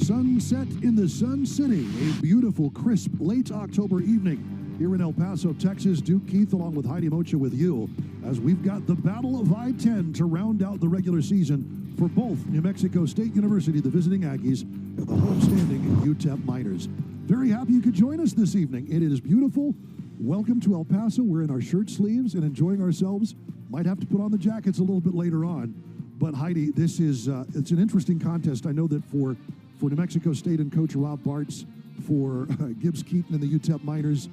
Sunset in the Sun City, a beautiful, crisp, late October evening here in El Paso, Texas. Duke Keith along with Heidi Mocha with you as we've got the Battle of I-10 to round out the regular season for both New Mexico State University, the visiting Aggies, and the homestanding UTEP Miners. Very happy you could join us this evening. It is beautiful. Welcome to El Paso. We're in our shirt sleeves and enjoying ourselves. Might have to put on the jackets a little bit later on. But Heidi, this is it's an interesting contest. I know that for New Mexico State and Coach Rob Bartz, for Gibbs Keaton and the UTEP Miners,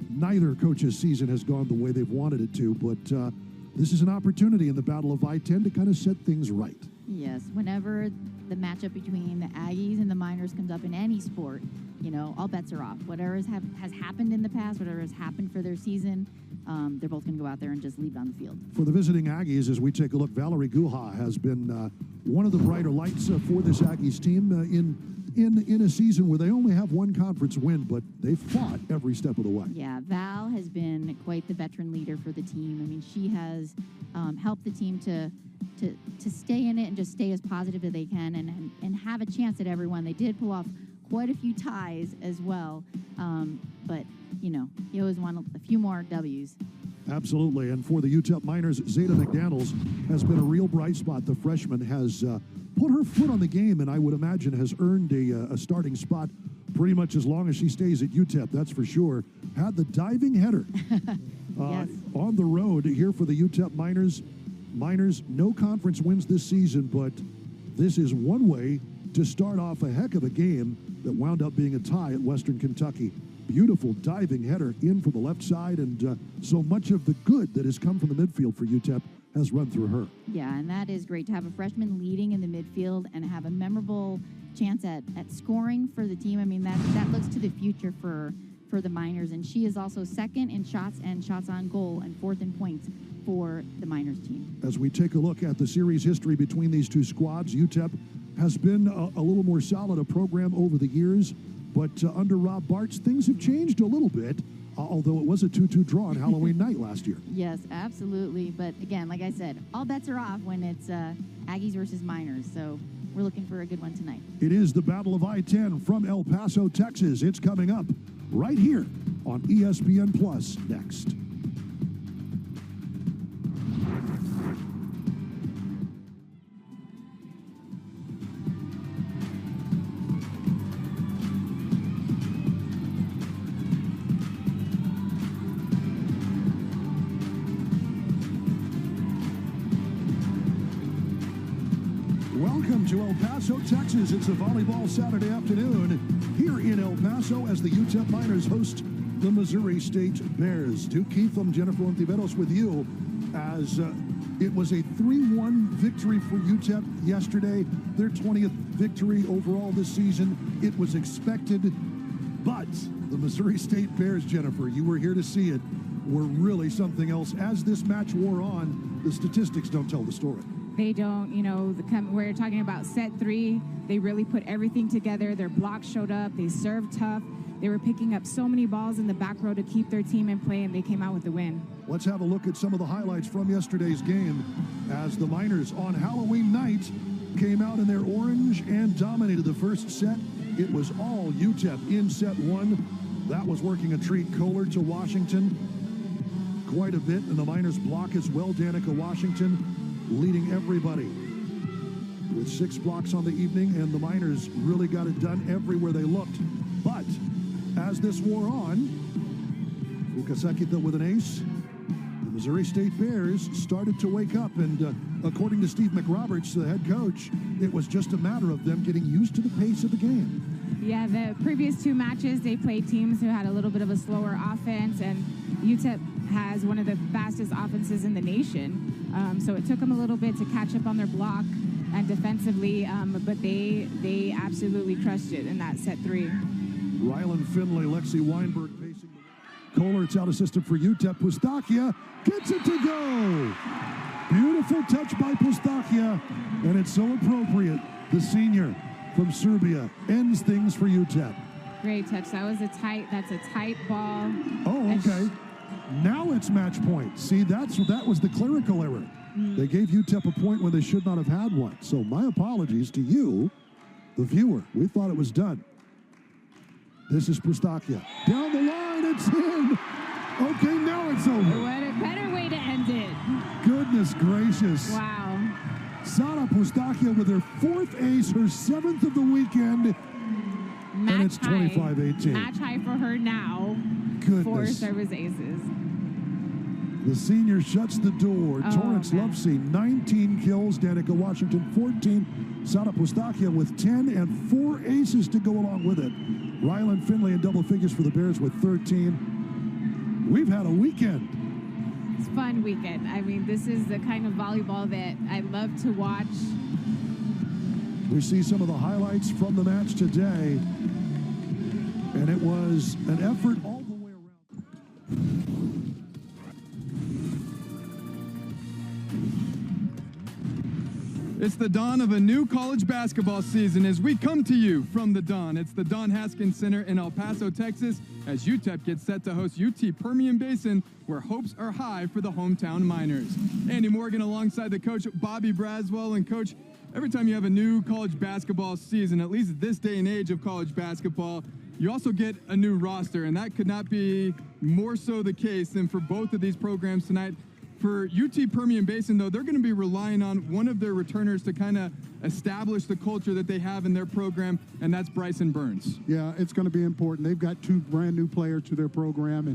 neither coach's season has gone the way they've wanted it to. But this is an opportunity in the Battle of I-10 to kind of set things right. Yes, whenever the matchup between the Aggies and the Miners comes up in any sport, you know, all bets are off. Whatever has happened in the past, whatever has happened for their season, they're both going to go out there and just leave it on the field. For the visiting Aggies, as we take a look, Valerie Guha has been one of the brighter lights for this Aggies team in a season where they only have one conference win, but they fought every step of the way. Yeah, Val has been quite the veteran leader for the team. I mean, she has helped the team to stay in it and just stay as positive as they can and have a chance at everyone. They did pull off quite a few ties as well, but you know, you always want a few more W's. Absolutely, and for the UTEP Miners, Zeta McDaniels has been a real bright spot. The freshman has put her foot on the game, and I would imagine has earned a starting spot pretty much as long as she stays at UTEP, that's for sure. Had the diving header Yes. on the road here for the UTEP Miners. Miners, no conference wins this season, but this is one way to start off a heck of a game that wound up being a tie at Western Kentucky. Beautiful diving header in from the left side, and so much of the good that has come from the midfield for UTEP has run through her. Yeah, and that is great to have a freshman leading in the midfield and have a memorable chance at scoring for the team. I mean, that looks to the future for the Miners, and she is also second in shots and shots on goal and fourth in points for the Miners team. As we take a look at the series history between these two squads, UTEP has been a little more solid a program over the years, but under Rob Bartz, things have changed a little bit, although it was a 2-2 draw on Halloween night last year. Yes, absolutely. But again, like I said, all bets are off when it's Aggies versus Miners, so we're looking for a good one tonight. It is the Battle of I-10 from El Paso, Texas. It's coming up right here on ESPN Plus next. Welcome to El Paso, Texas. It's a volleyball Saturday afternoon here in El Paso as the UTEP Miners host the Missouri State Bears. Duke Keith and Jennifer Ontiveros with you as it was a 3-1 victory for UTEP yesterday, their 20th victory overall this season. It was expected, but the Missouri State Bears, Jennifer, you were here to see it, were really something else. As this match wore on, the statistics don't tell the story. They don't, you know, we're talking about set 3. They really put everything together. Their blocks showed up. They served tough. They were picking up so many balls in the back row to keep their team in play, and they came out with the win. Let's have a look at some of the highlights from yesterday's game as the Miners on Halloween night came out in their orange and dominated the first set. It was all UTEP in set 1. That was working a treat. Kohler to Washington quite a bit, and the Miners block as well. Danica Washington leading everybody with 6 blocks on the evening, and the Miners really got it done everywhere they looked. But as this wore on, Fukasekita with an ace, the Missouri State Bears started to wake up, and according to Steve McRoberts, the head coach, it was just a matter of them getting used to the pace of the game. Yeah, the previous 2 matches, they played teams who had a little bit of a slower offense, and UTEP has one of the fastest offenses in the nation. So it took them a little bit to catch up on their block and defensively, but they absolutely crushed it in that set 3. Rylan Finley, Lexi Weinberg pacing the Kohler, it's out assisted for UTEP. Pustakia gets it to go. Beautiful touch by Pustakia, and it's so appropriate. The senior from Serbia ends things for UTEP. Great touch. That's a tight ball. Oh, okay. Now it's match point. See, that was the clerical error. They gave UTEP a point when they should not have had one. So my apologies to you the viewer. We thought it was done. This is Pustakia. Down the line, it's in. Okay, now it's over. What a better way to end it. Goodness gracious. Wow. Sana Pustakia with her 4th ace, her 7th of the weekend. Match and it's 25-18. Match high for her now. Goodness. 4 service aces. The senior shuts the door. Torrance Lovesey, 19 kills. Danica Washington, 14. Sana Pustakia with 10 and 4 aces to go along with it. Ryland Finley in double figures for the Bears with 13. We've had a weekend. It's a fun weekend. I mean, this is the kind of volleyball that I love to watch. We see some of the highlights from the match today. And it was an effort all the way around. It's the dawn of a new college basketball season as we come to you from the Dawn. It's the Don Haskins Center in El Paso, Texas, as UTEP gets set to host UT Permian Basin, where hopes are high for the hometown Miners. Andy Morgan alongside the coach Bobby Braswell. And coach, every time you have a new college basketball season, at least this day and age of college basketball, you also get a new roster, and that could not be more so the case than for both of these programs tonight. For UT Permian Basin, though, they're going to be relying on one of their returners to kind of establish the culture that they have in their program, and that's Bryson Burns. Yeah, it's going to be important. They've got 2 brand new players to their program,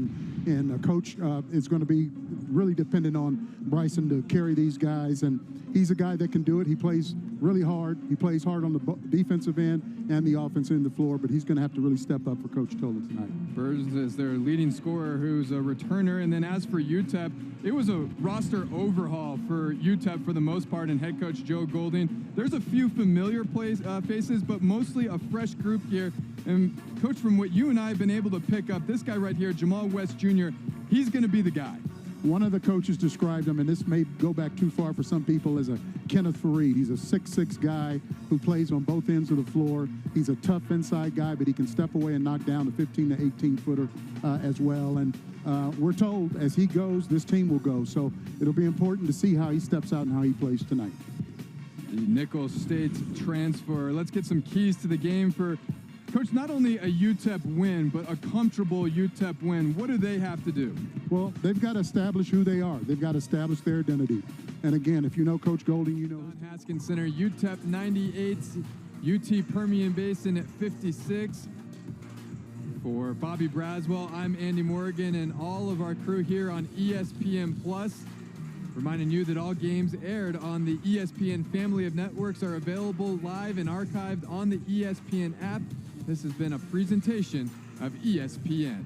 and a coach is going to be really dependent on Bryson to carry these guys, and he's a guy that can do it. He plays really hard. He plays hard on the defensive end and the offensive end of the floor, but he's going to have to really step up for Coach Tola tonight. Burns is their leading scorer, who's a returner, and then as for UTEP, it was a roster overhaul for UTEP for the most part, and head coach Joe Golding. There's a few familiar faces, but mostly a fresh group here. And coach, from what you and I have been able to pick up, this guy right here, Jamal West Jr., he's going to be the guy. One of the coaches described him, and this may go back too far for some people, as a Kenneth Fareed. He's a 6'6" guy who plays on both ends of the floor. He's a tough inside guy, but he can step away and knock down a 15 to 18-footer as well. And we're told as he goes, this team will go. So it'll be important to see how he steps out and how he plays tonight. The Nicholls State transfer. Let's get some keys to the game for Coach, not only a UTEP win, but a comfortable UTEP win. What do they have to do? Well, they've got to establish who they are. They've got to establish their identity. And again, if you know Coach Golding, you know. Don Haskins Center, UTEP 98, UT Permian Basin at 56. For Bobby Braswell, I'm Andy Morgan, and all of our crew here on ESPN Plus. Reminding you that all games aired on the ESPN family of networks are available live and archived on the ESPN app. This has been a presentation of ESPN.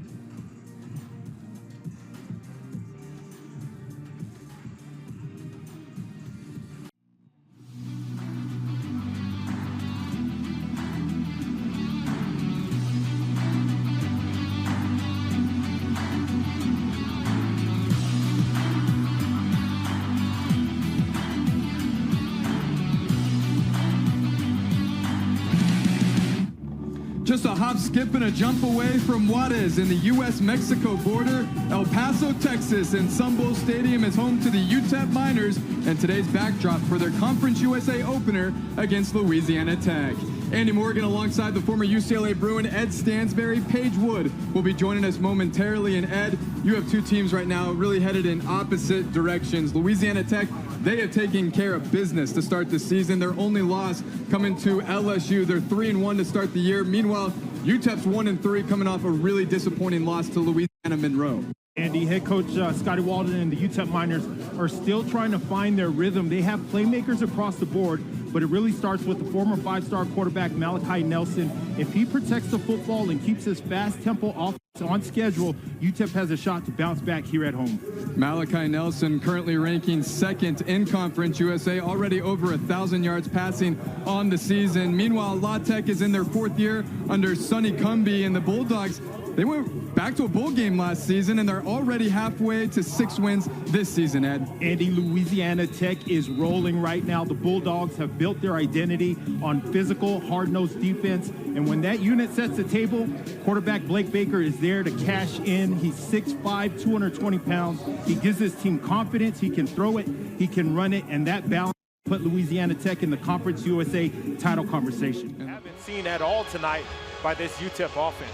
Just a hop, skip, and a jump away from Juarez in the U.S.-Mexico border, El Paso, Texas, and Sun Bowl Stadium is home to the UTEP Miners and today's backdrop for their Conference USA opener against Louisiana Tech. Andy Morgan alongside the former UCLA Bruin Ed Stansberry. Paige Wood will be joining us momentarily. And Ed, you have two teams right now really headed in opposite directions. Louisiana Tech, they have taken care of business to start the season. Their only loss coming to LSU. They're 3-1 to start the year. Meanwhile, UTEP's 1-3 coming off a really disappointing loss to Louisiana Monroe. Andy, head coach Scotty Walden and the UTEP Miners are still trying to find their rhythm. They have playmakers across the board, but it really starts with the former five-star quarterback Malachi Nelson. If he protects the football and keeps his fast tempo offense on schedule, UTEP has a shot to bounce back here at home. Malachi Nelson currently ranking second in Conference USA, already over 1,000 yards passing on the season. Meanwhile, La Tech is in their fourth year under Sonny Cumbie, and the Bulldogs, they went back to a bowl game last season, and they're already halfway to 6 wins this season, Ed. Andy, Louisiana Tech is rolling right now. The Bulldogs have built their identity on physical, hard-nosed defense, and when that unit sets the table, quarterback Blake Baker is there to cash in. He's 6'5", 220 pounds. He gives his team confidence. He can throw it, he can run it, and that balance put Louisiana Tech in the Conference USA title conversation. Haven't seen at all tonight by this UTEP offense.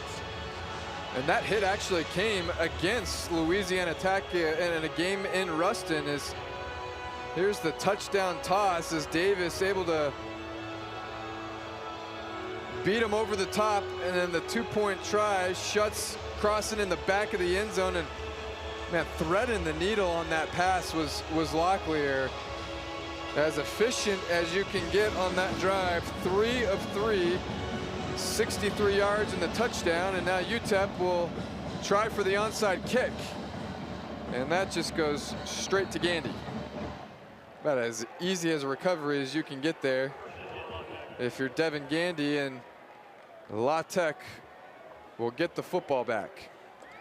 And that hit actually came against Louisiana Tech in a game in Ruston. Here's the touchdown toss as Davis able to beat him over the top, and then the two-point try shuts crossing in the back of the end zone, and man, threading the needle on that pass was Locklear. As efficient as you can get on that drive, 3 of 3, 63 yards in the touchdown, and now UTEP will try for the onside kick. And that just goes straight to Gandy. About as easy as a recovery as you can get there if you're Devin Gandy, and La Tech will get the football back.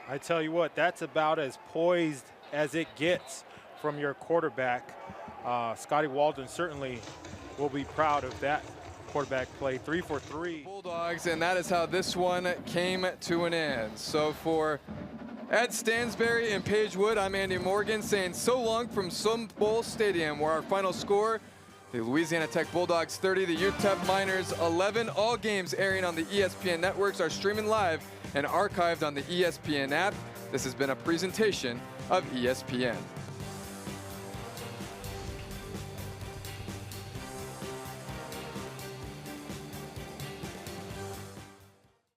I tell you what, that's about as poised as it gets from your quarterback. Scotty Walden certainly will be proud of that quarterback play. 3 for 3. Bulldogs, and that is how this one came to an end. So for Ed Stansberry and Paige Wood, I'm Andy Morgan saying so long from Sun Bowl Stadium, where our final score, the Louisiana Tech Bulldogs 30, the UTEP Miners 11. All games airing on the ESPN networks are streaming live and archived on the ESPN app. This has been a presentation of ESPN.